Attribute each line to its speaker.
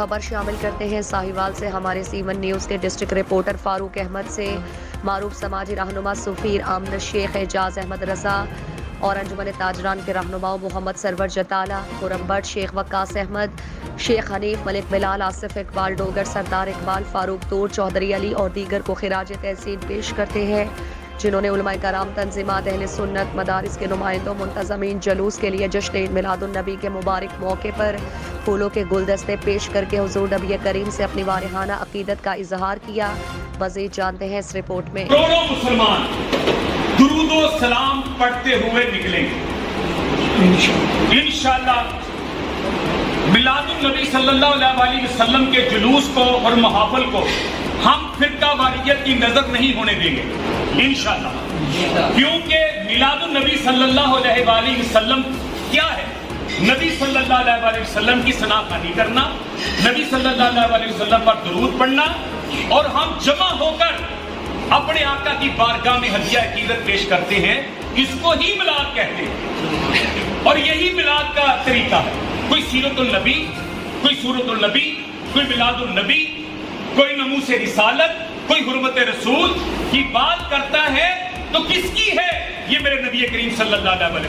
Speaker 1: خبر شامل کرتے ہیں ساہیوال سے ہمارے سیون نیوز کے ڈسٹرکٹ رپورٹر فاروق احمد سے۔ معروف سماجی رہنما سفیر آمنہ شیخ، اعجاز احمد رضا اور انجمن تاجران کے رہنماؤں محمد سرور جتالہ، خرم بٹ، شیخ وقاص احمد، شیخ حنیف، ملک بلال، آصف اقبال ڈوگر، سردار اقبال، فاروق طور، چودھری علی اور دیگر کو خراج تحسین پیش کرتے ہیں، جنہوں نے علماء کرام، تنظیمات اہل سنت، مدارس کے نمائندوں، منتظمین جلوس کے لیے جشن عید میلاد النبی کے مبارک موقع پر پھولوں کے گلدستے پیش کر کے حضور نبی کریم سے اپنی وارحانہ عقیدت کا اظہار کیا۔ مزید جانتے ہیں اس رپورٹ میں۔
Speaker 2: کروڑوں مسلمان درود و سلام پڑھتے ہوئے نکلیں گے انشاءاللہ۔ میلاد النبی صلی اللہ علیہ وسلم کے جلوس کو اور محافل کو ہم فرقہ واریت کی نظر نہیں ہونے دیں گے انشاءاللہ، کیونکہ میلاد النبی صلی اللہ علیہ وآلہ وسلم کیا ہے؟ نبی صلی اللہ علیہ وآلہ وسلم کی ثنا خوانی کرنا، نبی صلی اللہ علیہ وآلہ وسلم پر درود پڑھنا، اور ہم جمع ہو کر اپنے آقا کی بارگاہ میں ہدیہ عقیدت پیش کرتے ہیں، اس کو ہی میلاد کہتے ہیں، اور یہی میلاد کا طریقہ ہے۔ کوئی سیرت النبی، کوئی سورت النبی، کوئی میلاد النبی، کوئی ناموس رسالت، کوئی حرمت رسول کی بات کرتا ہے تو کس کی ہے؟ یہ میرے نبی کریم صلی اللہ علیہ وسلم